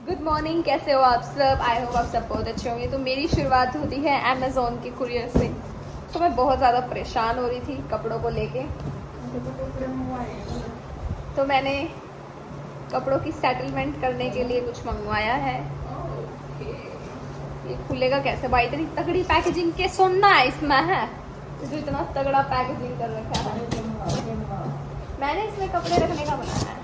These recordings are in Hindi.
गुड मॉर्निंग, कैसे हो आप सब? आई होप आप सब बहुत अच्छे होंगे। तो मेरी शुरुआत होती है अमेज़ोन के कुरियर से। तो मैं बहुत ज़्यादा परेशान हो रही थी कपड़ों को लेके। तो मैंने कपड़ों की सेटलमेंट करने के लिए कुछ मंगवाया है। ये खुलेगा कैसे भाई? इतनी तगड़ी पैकेजिंग के सुनना है इसमें है, जो इतना तगड़ा पैकेजिंग कर रखा है। मैंने इसमें कपड़े रखने का बनाया है।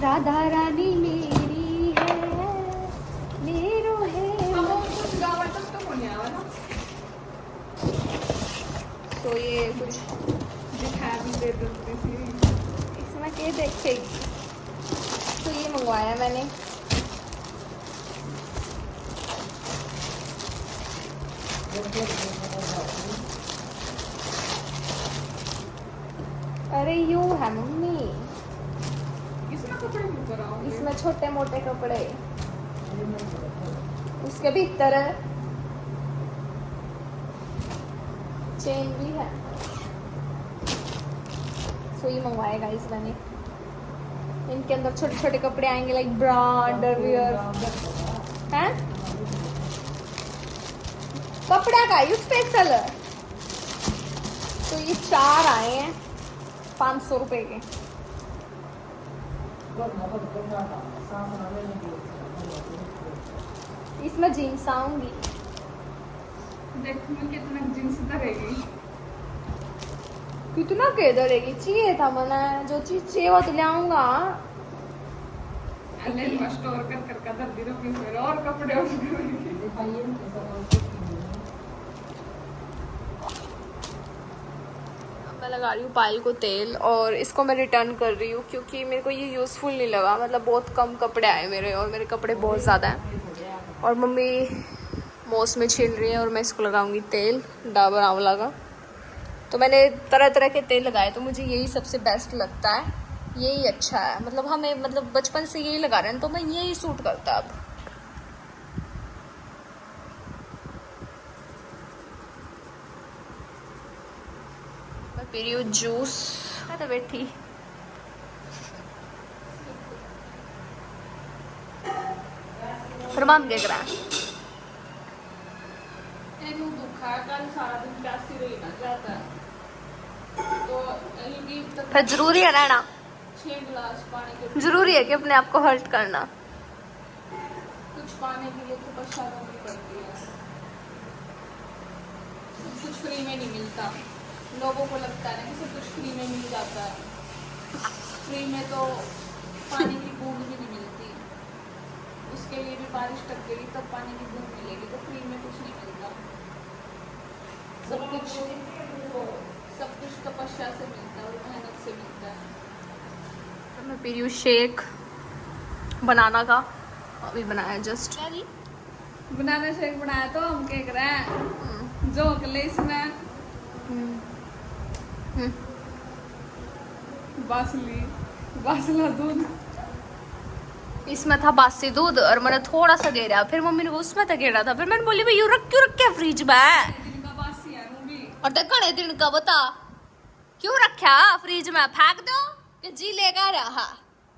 राधा रानी मेरी है, मेरो है। तो ये कुछ इसमें क्या देखेगी। तो ये मंगवाया मैंने। अरे यूं है मम्मी, इसमें छोटे मोटे कपड़े, उसके भीतर चेन भी है। सो ये मंगवाएगा इस मैंने। इनके अंदर छोटे छोटे कपड़े आएंगे, लाइक ब्रा, अंडरवियर हैं। कपड़ा का यूज स्पेशल। तो ये 4 आए हैं 500 रुपए के। इसमें जीन्स आऊंगी, देखने कितना जींस धरेगी। कितना के धरेगी? चाहिए था मना, जो चीज चाहिए वो तो ले आऊंगा। स्टोर कर कर धर दी रखी फिर और कपड़े और मैं लगा रही हूँ पायल को तेल, और इसको मैं रिटर्न कर रही हूँ क्योंकि मेरे को ये यूज़फुल नहीं लगा। मतलब बहुत कम कपड़े आए मेरे, और मेरे कपड़े बहुत ज़्यादा हैं। और मम्मी मोस में छील रही है, और मैं इसको लगाऊंगी तेल डाबर आंवला का। तो मैंने तरह तरह के तेल लगाए, तो मुझे यही सबसे बेस्ट लगता है, यही अच्छा है। मतलब हमें, मतलब बचपन से यही लगा रहे हैं, तो मैं यही सूट करता है अब। मैं पी रही हूँ जूस। तो बैठी फरमान क्या करा दुखा कल सारा दिन प्यासी रही ना जाता है। तो फिर जरूरी है रहना, 6 गिलास पानी के जरूरी है कि अपने आप को हर्ट करना। कुछ पाने के लिए तो परेशान होनी पड़ती है। सब कुछ फ्री में नहीं मिलता। लोगों को लगता है ना कि सब कुछ फ्री में मिल जाता है। फ्री में तो पानी की बूंद भी नहीं मिलती। उसके लिए भी बारिश टपकेगी तब पानी की बूंद मिलेगी। तो फ्री में कुछ नहीं मिलता। सब कुछ तपस्या से मिलता है और मेहनत से मिलता है। तो मैं पी रही हूँ शेक बनाना का, अभी बनाया जस्ट। बनाना शेक बनाया तो हम क्या कर रहे हैं, जो अगले इसमें बासला दूध, इसमें था बासी दूध, और मैंने थोड़ा सा गेरा। फिर मम्मी ने उसमें तो गेरा था। फिर मैंने बोली भाई क्यों रखे फ्रिज में? जिनका बासी है वो भी। और देखने दिन का बता क्यों रखा फ्रिज में? फेंक दो कि जी लेगा रहा।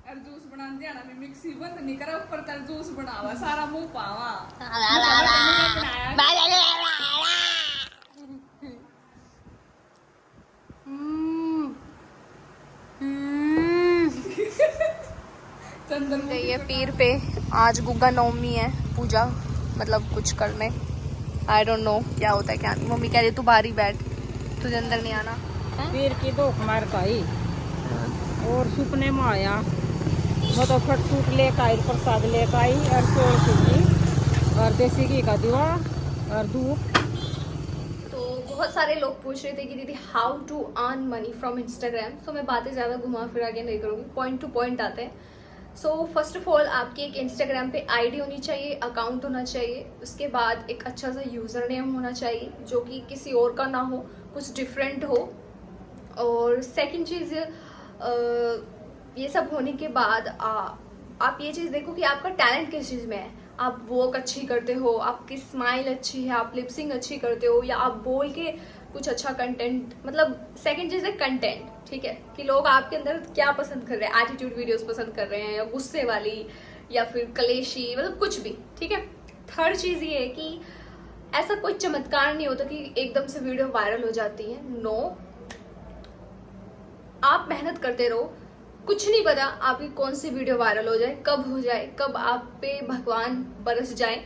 और जूस बनाने देना भी मिक्सी बंद नहीं करा, ऊपर तक जूस बनावा सारा मुंह पावा। चंदन गई है पीर पे। आज गुग्गा नवमी है, पूजा मतलब कुछ करने। आई डोंट नो क्या होता है क्या नहीं। मम्मी कह रही तू बाहर ही बैठ, तुझे अंदर नहीं आना। पीर की दो कुमार का ही और सुपने में आया वो तो फट सूट लेकर आई, प्रसाद लेकर आई, और चोर की और देसी घी का दीवा और धूप। तो बहुत सारे लोग पूछ रहे थे कि दीदी how to earn money from Instagram. So मैं बातें ज़्यादा घुमा फिरा के नहीं करूँगी, पॉइंट टू पॉइंट आते हैं। सो फर्स्ट ऑफ ऑल आपकी एक इंस्टाग्राम पे आईडी होनी चाहिए, अकाउंट होना चाहिए। उसके बाद एक अच्छा सा यूज़र नेम होना चाहिए जो कि किसी और का ना हो, कुछ डिफरेंट हो। और सेकंड चीज़, ये सब होने के बाद आप ये चीज़ देखो कि आपका टैलेंट किस चीज़ में है। आप वॉक अच्छी करते हो, आपकी स्माइल अच्छी है, आप लिपसिंग अच्छी करते हो, या आप बोल के कुछ अच्छा कंटेंट, मतलब सेकंड चीज़ है कंटेंट, ठीक है, कि लोग आपके अंदर क्या पसंद कर रहे हैं, एटीट्यूड वीडियोस पसंद कर रहे हैं या गुस्से वाली या फिर कलेशी, मतलब कुछ भी, ठीक है। थर्ड चीज ये है कि ऐसा कोई चमत्कार नहीं होता कि एकदम से वीडियो वायरल हो जाती है। नो, आप मेहनत करते रहो, कुछ नहीं पता आपकी कौन सी वीडियो वायरल हो जाए, कब आप पे भगवान बरस जाए,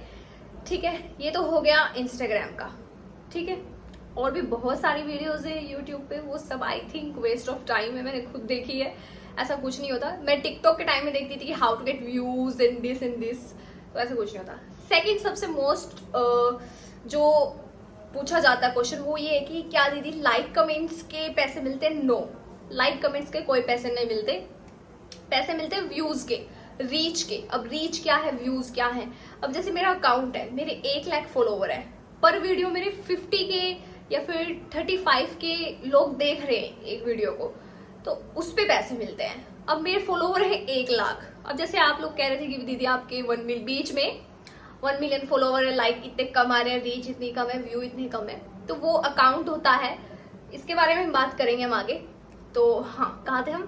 ठीक है। ये तो हो गया इंस्टाग्राम का, ठीक है। और भी बहुत सारी वीडियोस है यूट्यूब पे, वो सब I think waste of time है, मैंने खुद देखी है, ऐसा कुछ नहीं होता। मैं टिकटॉक के टाइम में देखती थी कि how to get views in this, तो ऐसा कुछ नहीं होता। सेकंड सबसे मोस्ट जो पूछा जाता क्वेश्चन वो ये है कि क्या दीदी लाइक कमेंट्स के पैसे मिलते हैं? नो, लाइक कमेंट्स के कोई पैसे नहीं मिलते, पैसे मिलते हैं व्यूज के, रीच के। अब रीच क्या है, व्यूज क्या है? अब जैसे मेरा अकाउंट है, मेरे 1 लाख फॉलोवर है, पर वीडियो मेरे 50 के या फिर 35 के लोग देख रहे हैं एक वीडियो को, तो उस पे पैसे मिलते हैं। अब मेरे फॉलोवर है 1 लाख। अब जैसे आप लोग कह रहे थे कि दीदी आपके 1 मिलियन फॉलोवर है, लाइक इतने कम आ रहे हैं, रीच इतनी कम है, व्यू इतनी कम है, तो वो अकाउंट होता है। इसके बारे में हम बात करेंगे हम आगे। तो हाँ, कहाँ थे हम?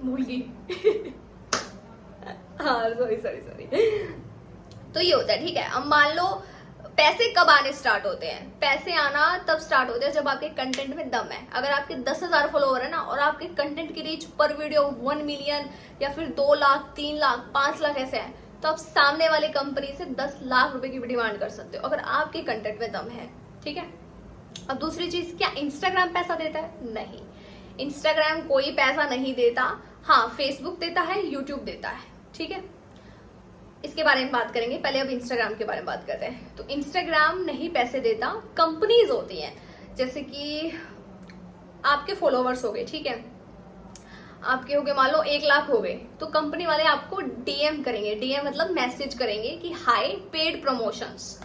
भूल गई। हाँ, सॉरी। तो ये होता है, ठीक है। अब मान लो पैसे कब आने स्टार्ट होते हैं? पैसे आना तब स्टार्ट होते हैं जब आपके कंटेंट में दम है। अगर आपके 10,000 फॉलोवर है ना और आपके कंटेंट की रीच पर वीडियो 1 मिलियन या फिर 2 लाख, 3 लाख, 5 लाख ऐसे है, तो आप सामने वाली कंपनी से 10 लाख रुपए की भी डिमांड कर सकते हो अगर आपके कंटेंट में दम है, ठीक है। अब दूसरी चीज, क्या इंस्टाग्राम पैसा देता है? नहीं, इंस्टाग्राम कोई पैसा नहीं देता। हाँ, फेसबुक देता है, यूट्यूब देता है, ठीक है। इसके बारे में बात करेंगे, पहले अब इंस्टाग्राम के बारे में बात करते हैं। तो इंस्टाग्राम नहीं पैसे देता, कंपनीज होती हैं, जैसे कि आपके फॉलोवर्स हो गए, ठीक है, आपके हो गए मान लो 1 लाख हो गए, तो कंपनी वाले आपको डीएम करेंगे, डीएम मतलब मैसेज करेंगे कि हाई पेड प्रमोशंस,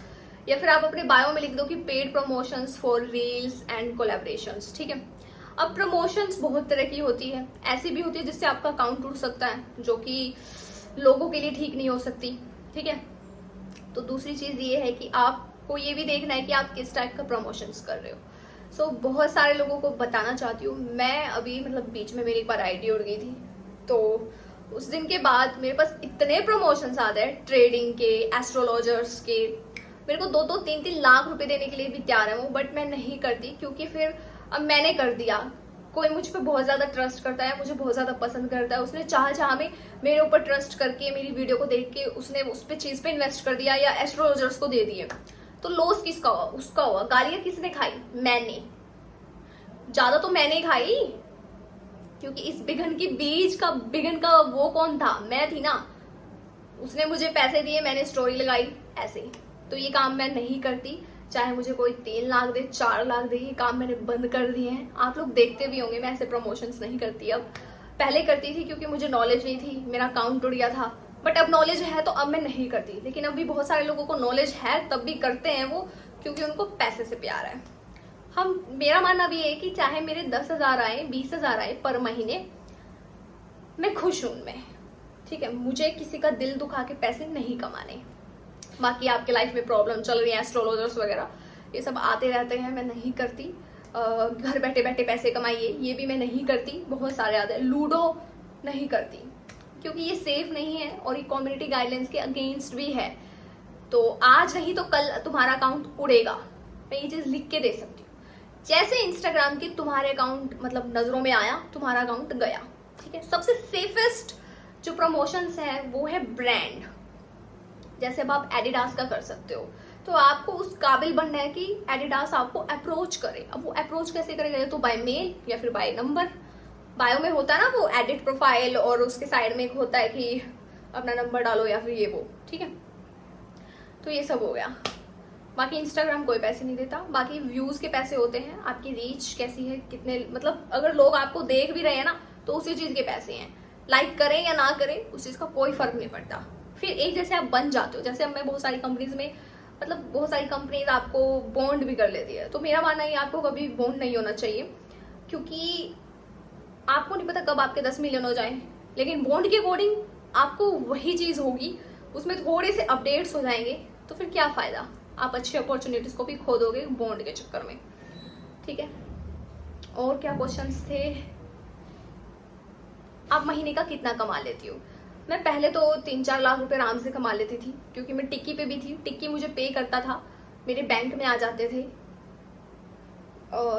या फिर आप अपने बायो में लिख दो कि paid promotions for reels and collaborations, ठीक है। अब प्रमोशंस बहुत तरह की होती है, ऐसी भी होती है जिससे आपका अकाउंट टूट सकता है, जो कि लोगों के लिए ठीक नहीं हो सकती, ठीक है। तो दूसरी चीज ये है कि आपको ये भी देखना है कि आप किस टाइप का प्रमोशंस कर रहे हो। सो बहुत सारे लोगों को बताना चाहती हूँ मैं, अभी मतलब बीच में मेरी एक बार आईडी उड़ गई थी, तो उस दिन के बाद मेरे पास इतने प्रमोशंस आते हैं ट्रेडिंग के, एस्ट्रोलॉजर्स के, मेरे को 2-2, 3-3 लाख रुपए देने के लिए भी तैयार है वो, बट मैं नहीं करती, क्योंकि फिर अब मैंने कर दिया, कोई मुझ पे बहुत ज्यादा ट्रस्ट करता है, मुझे बहुत ज्यादा पसंद करता है, उसने चाह में मेरे ऊपर ट्रस्ट करके मेरी वीडियो को देख के उसने उस पे चीज पे इन्वेस्ट कर दिया या एस्ट्रोलॉजर्स को दे दिए, तो लॉस किसका हुआ? उसका हुआ। गालियां किसने खाई? मैंने, ज्यादा तो मैंने खाई, क्योंकि इस बिगन का वो कौन था? मैं थी ना। उसने मुझे पैसे दिए, मैंने स्टोरी लगाई, ऐसे। तो ये काम मैं नहीं करती, चाहे मुझे कोई 3 लाख दे, 4 लाख दे, ये काम मैंने बंद कर दिए हैं। आप लोग देखते भी होंगे मैं ऐसे प्रमोशंस नहीं करती अब, पहले करती थी क्योंकि मुझे नॉलेज नहीं थी, मेरा अकाउंट टूट गया था, बट अब नॉलेज है तो अब मैं नहीं करती। लेकिन अभी बहुत सारे लोगों को नॉलेज है तब भी करते हैं वो, क्योंकि उनको पैसे से प्यार है। मेरा मानना भी है कि चाहे मेरे 10,000 आए, 20,000 आए पर महीने, मैं खुश हूं उनमें, ठीक है। मुझे किसी का दिल दुखा के पैसे नहीं कमाने। बाकी आपके लाइफ में प्रॉब्लम चल रही है, एस्ट्रोलॉजर्स वगैरह ये सब आते रहते हैं, मैं नहीं करती। घर बैठे बैठे पैसे कमाइए, ये भी मैं नहीं करती। बहुत सारे आते हैं। लूडो नहीं करती क्योंकि ये सेफ नहीं है और ये कम्युनिटी गाइडलाइंस के अगेंस्ट भी है। तो आज नहीं तो कल तुम्हारा अकाउंट उड़ेगा, मैं ये चीज लिख के दे सकती हूँ। जैसे इंस्टाग्राम की तुम्हारे अकाउंट मतलब नजरों में आया, तुम्हारा अकाउंट गया, ठीक है। सबसे सेफेस्ट जो प्रमोशंस है वो है ब्रांड। जैसे अब आप एडिडास का कर सकते हो, तो आपको उस काबिल बनना है कि एडिडास आपको अप्रोच करे। अब वो अप्रोच कैसे करेगा? तो बाय मेल या फिर बाय नंबर। बायो में होता है ना वो एडिट प्रोफाइल, और उसके साइड में एक होता है कि अपना नंबर डालो या फिर ये वो, ठीक है। तो ये सब हो गया। बाकी इंस्टाग्राम कोई पैसे नहीं देता। बाकी व्यूज के पैसे होते हैं, आपकी रीच कैसी है, कितने, मतलब अगर लोग आपको देख भी रहे हैं ना तो उसी चीज के पैसे हैं। लाइक करें या ना करें उस चीज का कोई फर्क नहीं पड़ता। फिर एक जैसे आप बन जाते हो, जैसे अब मैं बहुत सारी कंपनीज में, मतलब बहुत सारी कंपनीज आपको बॉन्ड भी कर लेती है, तो मेरा मानना है आपको कभी बॉन्ड नहीं होना चाहिए, क्योंकि आपको नहीं पता कब आपके 10 मिलियन हो जाए। लेकिन बॉन्ड के अकॉर्डिंग आपको वही चीज होगी, उसमें थोड़े से अपडेट्स हो जाएंगे, तो फिर क्या फायदा? आप अच्छी अपॉर्चुनिटीज को भी खो दोगे बॉन्ड के चक्कर में, ठीक है, और क्या क्वेश्चंस थे? आप महीने का कितना कमा लेती हो? मैं पहले तो 3-4 लाख रुपए आराम से कमा लेती थी, क्योंकि मैं टिक्की पे भी थी। टिक्की मुझे पे करता था, मेरे बैंक में आ जाते थे।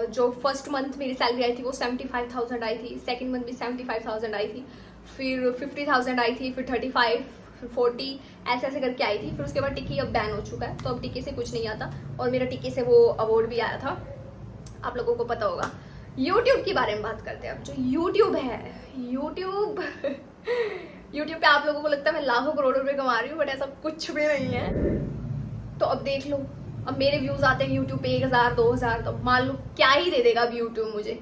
जो फर्स्ट मंथ मेरी सैलरी आई थी वो 75,000 आई थी, सेकंड मंथ भी 75,000 आई थी, फिर 50,000 आई थी, फिर 35, फिर 40, ऐसे ऐसे करके आई थी। फिर उसके बाद टिक्की अब बैन हो चुका है, तो अब टिक्की से कुछ नहीं आता। और मेरा टिक्की से वो अवार्ड भी आया था, आप लोगों को पता होगा। यूट्यूब के बारे में बात करते हैं अब। जो यूट्यूब है, यूट्यूब यूट्यूब पे आप लोगों को लगता है मैं लाखों करोड़ों रुपए कमा रही हूँ, बट ऐसा कुछ भी नहीं है। तो अब देख लो, अब मेरे व्यूज आते हैं यूट्यूब पे 1,000 2,000, तो मान लो क्या ही दे देगा अब यूट्यूब मुझे,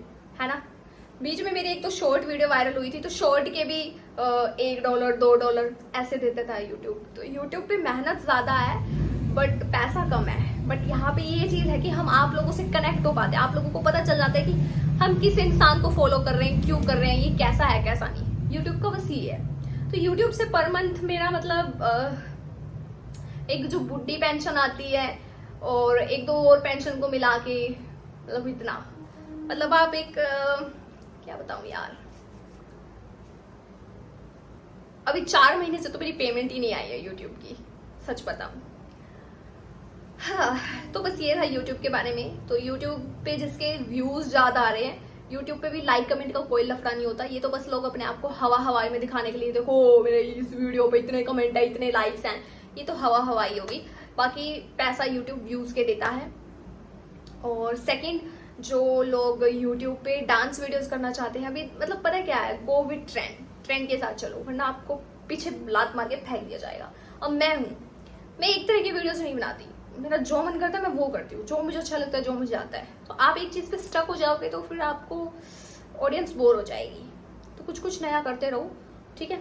है ना। बीच में मेरी एक तो शॉर्ट वीडियो वायरल हुई थी, तो शॉर्ट के भी $1 $2 ऐसे देता था यूट्यूब। तो यूट्यूब पे मेहनत ज्यादा है बट पैसा कम है। बट यहाँ पे ये चीज है कि हम आप लोगों से कनेक्ट हो पाते हैं, आप लोगों को पता चल जाता है कि हम किस इंसान को फॉलो कर रहे हैं, क्यों कर रहे हैं, ये कैसा है कैसा नहीं। यूट्यूब का बस ये है। तो यूट्यूब से पर मंथ मेरा मतलब एक जो बुढ़ी पेंशन आती है और 1-2 और पेंशन को मिला के मतलब इतना, मतलब आप एक क्या बताऊं यार, अभी 4 महीने से तो मेरी पेमेंट ही नहीं आई है यूट्यूब की, सच बताऊं। हाँ, तो बस ये था यूट्यूब के बारे में। तो यूट्यूब पे जिसके व्यूज ज्यादा आ रहे हैं, यूट्यूब पे भी लाइक कमेंट का कोई लफड़ा नहीं होता। ये तो बस लोग अपने आप को हवाई में दिखाने के लिए, देखो मेरे इस वीडियो पे इतने कमेंट है, इतने लाइक्स हैं, ये तो हवाई होगी। बाकी पैसा यूट्यूब व्यूज के देता है। और सेकंड, जो लोग यूट्यूब पे डांस वीडियोस करना चाहते हैं, अभी मतलब पता है क्या है, गो विद ट्रेंड के साथ चलो, वरना आपको पीछे लात मार के फेंक दिया जाएगा। अब मैं एक तरह की वीडियोस नहीं बनाती, मेरा जो मन करता है मैं वो करती हूँ, जो मुझे अच्छा लगता है, जो मुझे आता है। तो आप एक चीज पे स्टक हो जाओगे तो फिर आपको ऑडियंस बोर हो जाएगी। तो कुछ नया करते रहो, ठीक है।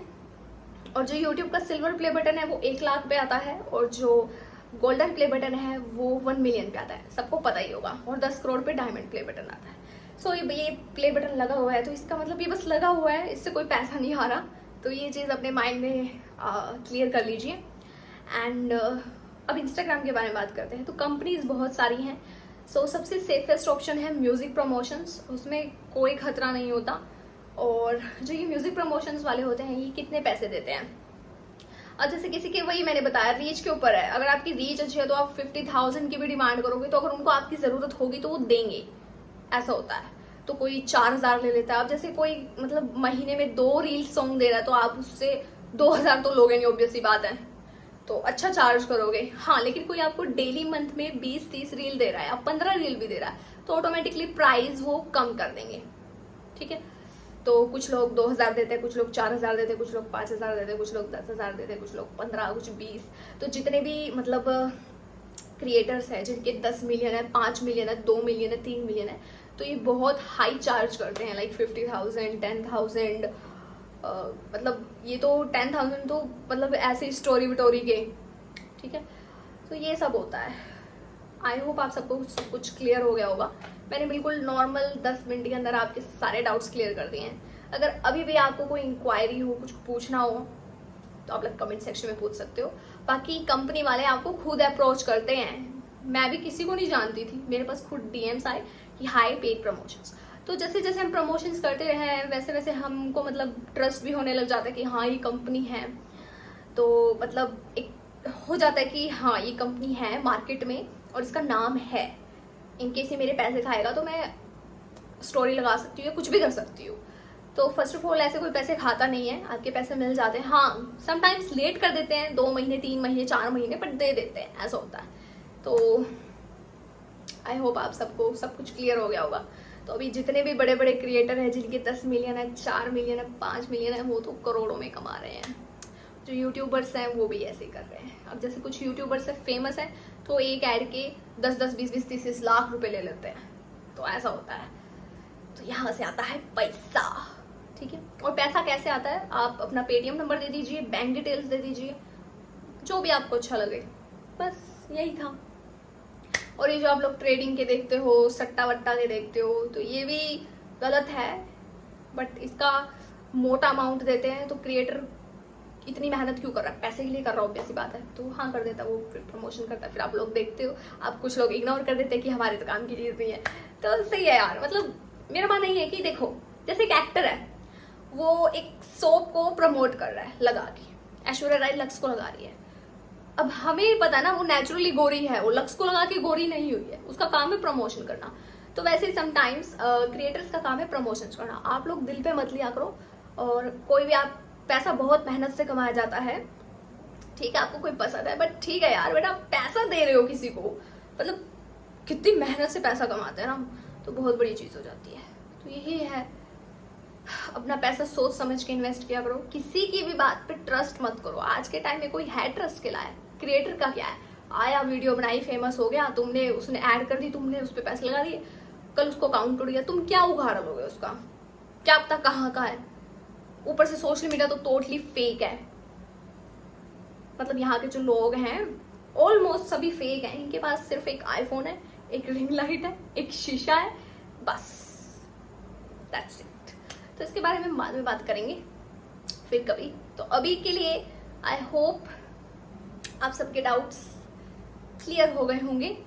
और जो यूट्यूब का सिल्वर प्ले बटन है वो 1 लाख पे आता है, और जो गोल्डन प्ले बटन है वो 1 मिलियन पे आता है, सबको पता ही होगा। और 10 करोड़ पे डायमंड प्ले बटन आता है। सो ये प्ले बटन लगा हुआ है, तो इसका मतलब ये बस लगा हुआ है, इससे कोई पैसा नहीं आ रहा। तो ये चीज अपने माइंड में क्लियर कर लीजिए। एंड अब इंस्टाग्राम के बारे में बात करते हैं। तो कंपनीज बहुत सारी हैं। सो सबसे सेफेस्ट ऑप्शन है म्यूजिक प्रमोशंस, उसमें कोई खतरा नहीं होता। और जो ये म्यूजिक प्रमोशंस वाले होते हैं, ये कितने पैसे देते हैं? अब जैसे किसी के, वही मैंने बताया, रीच के ऊपर है। अगर आपकी रीच अच्छी है तो आप 50,000 की भी डिमांड करोगे, तो अगर उनको आपकी जरूरत होगी तो वो देंगे, ऐसा होता है। तो कोई 4,000 ले लेता है। अब जैसे कोई मतलब महीने में 2 रील सॉन्ग दे रहा है, तो आप उससे 2,000 तो लोगे नहीं, ऑब्वियस सी बात है। तो अच्छा चार्ज करोगे। हाँ, लेकिन कोई आपको डेली मंथ में 20-30 रील दे रहा है, या 15 रील भी दे रहा है, तो ऑटोमेटिकली प्राइस वो कम कर देंगे, ठीक है। तो कुछ लोग 2,000 देते हैं, कुछ लोग 4,000 देते हैं, कुछ लोग 5,000 देते हैं, कुछ लोग 10,000 देते हैं, कुछ लोग 15, कुछ 20। तो जितने भी मतलब क्रिएटर्स हैं जिनके 10 मिलियन है, 5 मिलियन है, 2 मिलियन है, 3 मिलियन है, तो ये बहुत हाई चार्ज करते हैं, लाइक 50,000, 10,000। मतलब ये तो 10,000 तो मतलब ऐसे स्टोरी विटोरी के, ठीक है। तो ये सब होता है। आई होप आप सबको सब कुछ क्लियर हो गया होगा। मैंने बिल्कुल नॉर्मल 10 मिनट के अंदर आपके सारे डाउट्स क्लियर कर दिए हैं। अगर अभी भी आपको कोई इंक्वायरी हो, कुछ पूछना हो, तो आप लोग कमेंट सेक्शन में पूछ सकते हो। बाकी कंपनी वाले आपको खुद अप्रोच करते हैं, मैं भी किसी को नहीं जानती थी, मेरे पास खुद DMs आए कि हाई पेड प्रमोशंस। तो जैसे जैसे हम प्रमोशंस करते रहे, वैसे वैसे हमको मतलब ट्रस्ट भी होने लग जाता है कि हाँ ये कंपनी है। तो मतलब एक हो जाता है कि हाँ ये कंपनी है मार्केट में और इसका नाम है। इनकेस ये मेरे पैसे खाएगा तो मैं स्टोरी लगा सकती हूँ या कुछ भी कर सकती हूँ। तो फर्स्ट ऑफ ऑल ऐसे कोई पैसे खाता नहीं है, आपके पैसे मिल जाते हैं। हाँ, समटाइम्स लेट कर देते हैं, 2 महीने 3 महीने 4 महीने, बट दे देते हैं, ऐसा होता है। तो आई होप आप सबको सब कुछ क्लियर हो गया होगा। तो अभी जितने भी बड़े बड़े क्रिएटर हैं जिनके 10 मिलियन है, 4 मिलियन है, 5 मिलियन है, वो तो करोड़ों में कमा रहे हैं। जो यूट्यूबर्स हैं वो भी ऐसे ही कर रहे हैं। अब जैसे कुछ यूट्यूबर्स है फेमस है, तो एक ऐड के 10-10, 20-20, 30 लाख रुपए ले लेते हैं। तो ऐसा होता है। तो यहाँ से आता है पैसा, ठीक है। और पैसा कैसे आता है? आप अपना पेटीएम नंबर दे दीजिए, बैंक डिटेल्स दे दीजिए, जो भी आपको अच्छा लगे, बस यही था। और ये जो आप लोग ट्रेडिंग के देखते हो, सट्टा वट्टा के देखते हो, तो ये भी गलत है। बट इसका मोटा अमाउंट देते हैं, तो क्रिएटर इतनी मेहनत क्यों कर रहा है? पैसे के लिए कर रहा हो, ऑब्वियस सी बात है। तो हाँ कर देता, वो फिर प्रमोशन करता है, फिर आप लोग देखते हो। आप कुछ लोग इग्नोर कर देते हैं कि हमारे तो काम की चीज़ नहीं है। तो सही है यार, मतलब मेरा मानना ये है कि देखो जैसे एक एक्टर है, वो एक सोप को प्रमोट कर रहा है लगा के, ऐश्वर्या राय लक्स को लगा रही है। अब हमें पता ना वो नेचुरली गोरी है, वो लक्स को लगा के गोरी नहीं हुई है, उसका काम है प्रमोशन करना। तो वैसे ही समटाइम्स क्रिएटर्स का काम है प्रमोशन करना। आप लोग दिल पे मत लिया करो, और कोई भी आप पैसा बहुत मेहनत से कमाया जाता है, ठीक है आपको कोई पसंद है, बट ठीक है यार बेटा पैसा दे रहे हो किसी को, मतलब कितनी मेहनत से पैसा कमाते हैं ना, तो बहुत बड़ी चीज हो जाती है। तो यही है, अपना पैसा सोच समझ के इन्वेस्ट किया करो, किसी की भी बात पे ट्रस्ट मत करो। आज के टाइम में कोई है ट्रस्ट के लायक? क्रिएटर का क्या है, आया वीडियो बनाई फेमस हो गया, तुमने उसने ऐड कर दी, तुमने उस पर पैसे लगा दिए, कल उसको अकाउंट टूट गया, तुम क्या उघाड़ लोगे उसका, क्या पता कहाँ का है। ऊपर से सोशल मीडिया तो टोटली फेक है, मतलब यहाँ के जो लोग हैं ऑलमोस्ट सभी फेक हैं। इनके पास सिर्फ एक आईफोन है, एक रिंग लाइट है, एक शीशा है, बस दैट्स इट। तो इसके बारे में बाद में बात करेंगे फिर कभी। तो अभी के लिए आई होप आप सबके डाउट्स क्लियर हो गए होंगे।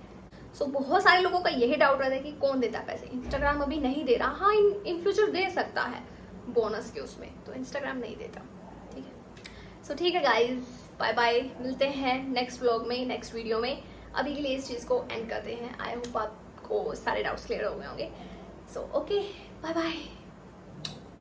सो बहुत सारे लोगों का यही डाउट रहता है कि कौन देता है पैसे, इंस्टाग्राम अभी नहीं दे रहा। हाँ इन फ्यूचर दे सकता है बोनस के उसमें, तो इंस्टाग्राम नहीं देता, ठीक है। सो ठीक है गाइज, बाय बाय, मिलते हैं नेक्स्ट व्लॉग में, नेक्स्ट वीडियो में। अभी के लिए इस चीज़ को एंड करते हैं। आई होप आपको सारे डाउट्स क्लियर हो गए होंगे। So okay, bye bye.